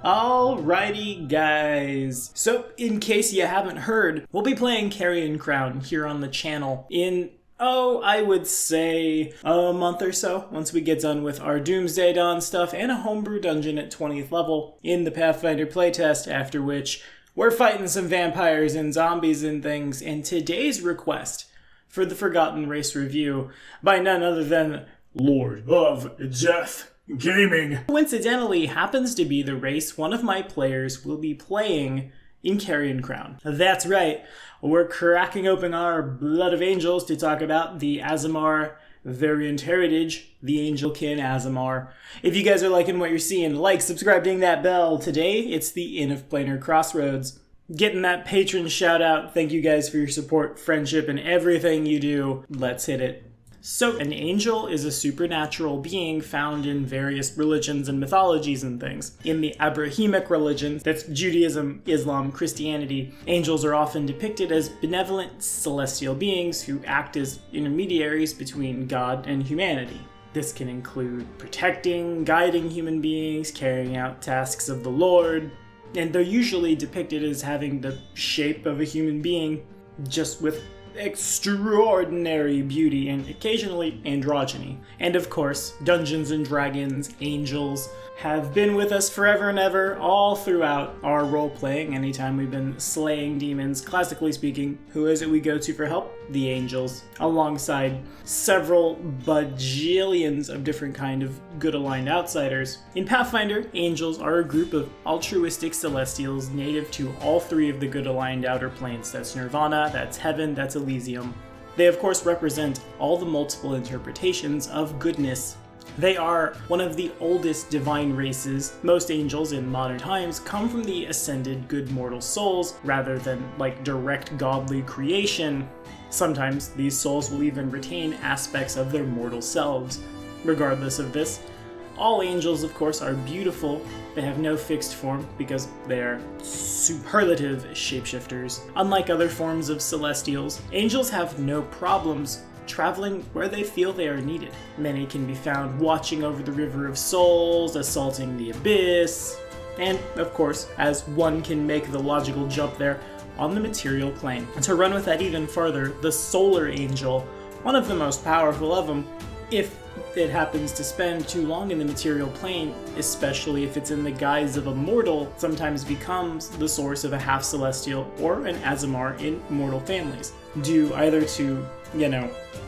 Alrighty guys, so in case you haven't heard, we'll be playing Carrion Crown here on the channel in, I would say a month or so, once we get done with our Doomsday Dawn stuff and a homebrew dungeon at 20th level in the Pathfinder playtest, after which we're fighting some vampires and zombies and things, and today's request for the Forgotten Race review by none other than Lord of Death Gaming coincidentally happens to be the race one of my players will be playing in Carrion Crown. That's right, we're cracking open our Blood of Angels to talk about the Aasimar variant heritage, the Angelkin Aasimar. If you guys are liking what you're seeing, like, subscribe, ding that bell. Today, it's the Inn of Planar Crossroads. Getting that patron shout out. Thank you guys for your support, friendship, and everything you do. Let's hit it. So, an angel is a supernatural being found in various religions and mythologies and things. In the Abrahamic religions, that's Judaism, Islam, Christianity, angels are often depicted as benevolent celestial beings who act as intermediaries between God and humanity. This can include protecting, guiding human beings, carrying out tasks of the Lord, and they're usually depicted as having the shape of a human being, just with extraordinary beauty and occasionally androgyny. And of course, Dungeons and Dragons, angels, have been with us forever and ever, all throughout our role-playing. Anytime we've been slaying demons, classically speaking, who is it we go to for help? The angels, alongside several bajillions of different kind of good-aligned outsiders. In Pathfinder, angels are a group of altruistic celestials native to all three of the good-aligned outer planes. That's Nirvana, that's Heaven, that's Elysium. They of course represent all the multiple interpretations of goodness. They are one of the oldest divine races. Most angels in modern times come from the ascended good mortal souls rather than like direct godly creation. Sometimes these souls will even retain aspects of their mortal selves. Regardless of this, all angels of course are beautiful. They have no fixed form because they are superlative shapeshifters. Unlike other forms of celestials, angels have no problems traveling where they feel they are needed. Many can be found watching over the River of Souls, assaulting the Abyss, and of course, as one can make the logical jump there, on the material plane. And to run with that even further, the Solar Angel, one of the most powerful of them, if it happens to spend too long in the material plane, especially if it's in the guise of a mortal, sometimes becomes the source of a half-celestial or an Aasimar in mortal families, due either to,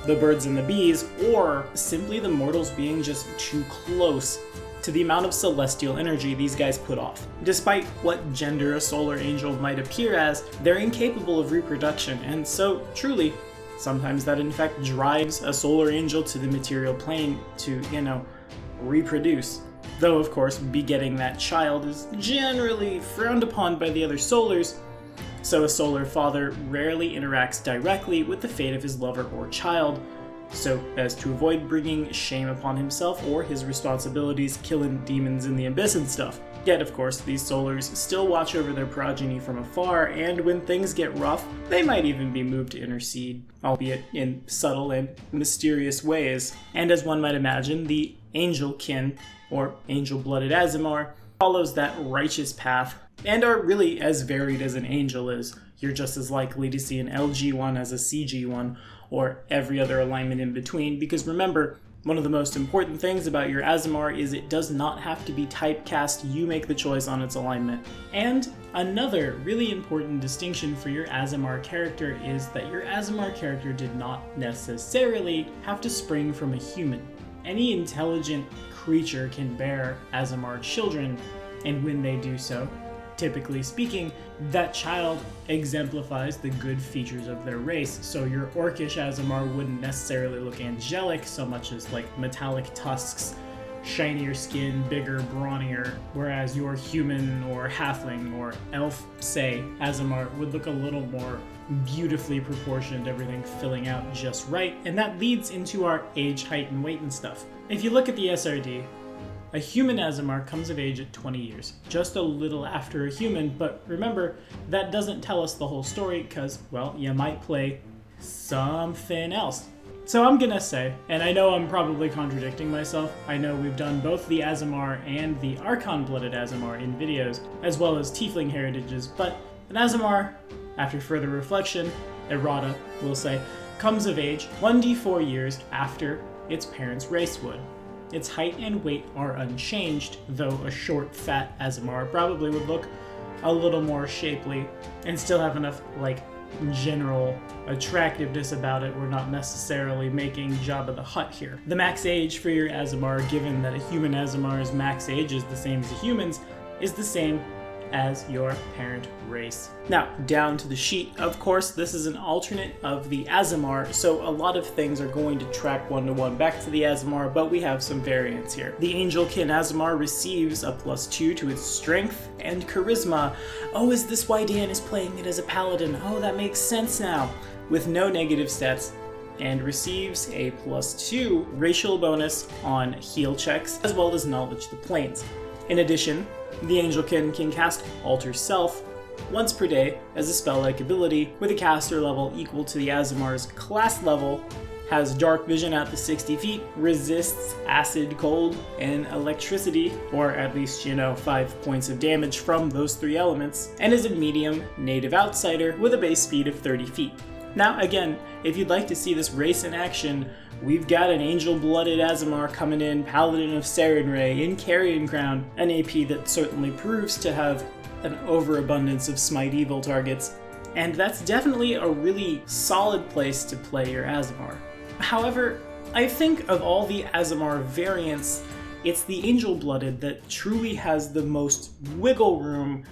the birds and the bees, or simply the mortals being just too close to the amount of celestial energy these guys put off. Despite what gender a solar angel might appear as, they're incapable of reproduction, and so, truly, sometimes that in fact drives a solar angel to the material plane to, reproduce. Though, of course, begetting that child is generally frowned upon by the other solars, so a solar father rarely interacts directly with the fate of his lover or child, so as to avoid bringing shame upon himself or his responsibilities killing demons in the abyss and stuff. Yet, of course, these solars still watch over their progeny from afar, and when things get rough, they might even be moved to intercede, albeit in subtle and mysterious ways. And as one might imagine, the Angelkin, or angel-blooded Aasimar, follows that righteous path, and are really as varied as an angel is. You're just as likely to see an LG1 as a CG1, or every other alignment in between, because remember, one of the most important things about your Aasimar is it does not have to be typecast, you make the choice on its alignment. And another really important distinction for your Aasimar character is that your Aasimar character did not necessarily have to spring from a human. Any intelligent creature can bear Aasimar children, and when they do so, typically speaking, that child exemplifies the good features of their race. So your orcish Aasimar wouldn't necessarily look angelic so much as like metallic tusks, shinier skin, bigger, brawnier, whereas your human or halfling or elf, say, Aasimar would look a little more beautifully proportioned, everything filling out just right, and that leads into our age, height, and weight and stuff. If you look at the SRD, a human Aasimar comes of age at 20 years, just a little after a human, but remember, that doesn't tell us the whole story because, well, you might play something else. So I'm gonna say, and I know I'm probably contradicting myself, I know we've done both the Aasimar and the Archon-blooded Aasimar in videos, as well as Tiefling heritages, but an Aasimar, after further reflection, errata, we'll say, comes of age 1d4 years after its parents' race would. Its height and weight are unchanged, though a short, fat Aasimar probably would look a little more shapely and still have enough, general attractiveness about it. We're not necessarily making Jabba the Hutt here. The max age for your Aasimar, given that a human Aasimar's max age is the same as a human's, is the same as your parent race. Now, down to the sheet. Of course, this is an alternate of the Aasimar, so a lot of things are going to track one-to-one back to the Aasimar, but we have some variants here. The Angelkin Aasimar receives a +2 to its strength and charisma. Oh, is this why Dan is playing it as a paladin? Oh, that makes sense now. With no negative stats, and receives a +2 racial bonus on heal checks, as well as knowledge the planes. In addition, the Angelkin can cast Alter Self once per day as a spell-like ability with a caster level equal to the Aasimar's class level, has dark vision out to 60 feet, resists acid, cold, and electricity, or at least, 5 points of damage from those 3 elements, and is a medium native outsider with a base speed of 30 feet. Now, again, if you'd like to see this race in action, we've got an Angel-blooded Aasimar coming in, Paladin of Sarenrae, in Carrion Crown, an AP that certainly proves to have an overabundance of Smite Evil targets, and that's definitely a really solid place to play your Aasimar. However, I think of all the Aasimar variants, it's the Angel-blooded that truly has the most wiggle room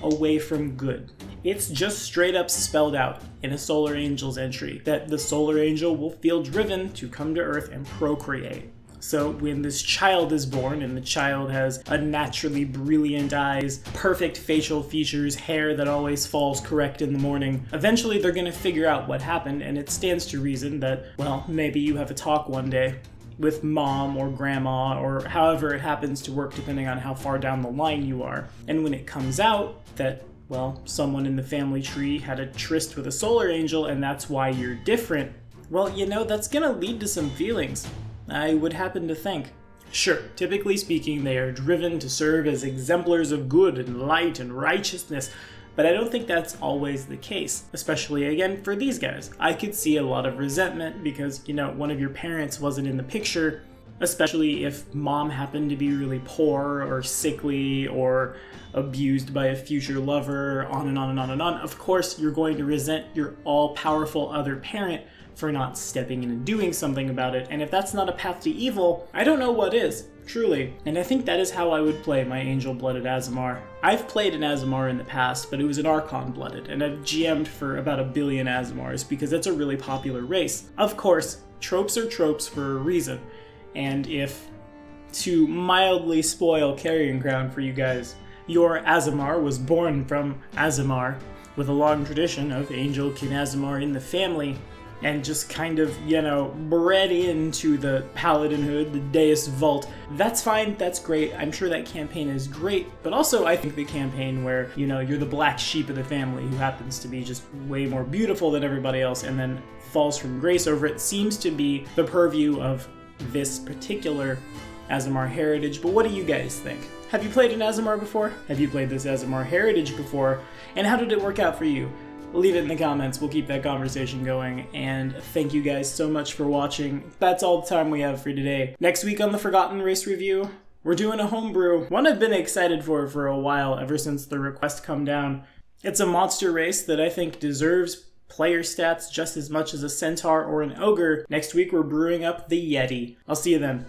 away from good. It's just straight up spelled out in a Solar Angel's entry that the Solar Angel will feel driven to come to Earth and procreate. So when this child is born, and the child has unnaturally brilliant eyes, perfect facial features, hair that always falls correct in the morning, eventually they're gonna figure out what happened, and it stands to reason that, well, maybe you have a talk one day with mom or grandma or however it happens to work depending on how far down the line you are. And when it comes out that, well, someone in the family tree had a tryst with a Solar Angel and that's why you're different, well, that's gonna lead to some feelings, I would happen to think. Sure, typically speaking, they are driven to serve as exemplars of good and light and righteousness, but I don't think that's always the case, especially, again, for these guys. I could see a lot of resentment because, one of your parents wasn't in the picture, especially if mom happened to be really poor or sickly or abused by a future lover, on and on and on and on. Of course, you're going to resent your all-powerful other parent for not stepping in and doing something about it, and if that's not a path to evil, I don't know what is, truly. And I think that is how I would play my Angel-blooded Aasimar. I've played an Aasimar in the past, but it was an Archon-blooded, and I've GM'd for about 1 billion Aasimars because it's a really popular race. Of course, tropes are tropes for a reason, and if, to mildly spoil Carrion Crown for you guys, your Aasimar was born from Aasimar, with a long tradition of Angelkin Aasimar in the family, and just kind of, bred into the Paladinhood, the Deus Vault, that's fine, that's great. I'm sure that campaign is great, but also I think the campaign where, you're the black sheep of the family who happens to be just way more beautiful than everybody else and then falls from grace over it seems to be the purview of this particular Aasimar heritage. But what do you guys think? Have you played an Aasimar before? Have you played this Aasimar heritage before? And how did it work out for you? Leave it in the comments, we'll keep that conversation going, and thank you guys so much for watching. That's all the time we have for today. Next week on the Forgotten Race Review, we're doing a homebrew, one I've been excited for a while, ever since the request come down. It's a monster race that I think deserves player stats just as much as a centaur or an ogre. Next week we're brewing up the Yeti. I'll see you then.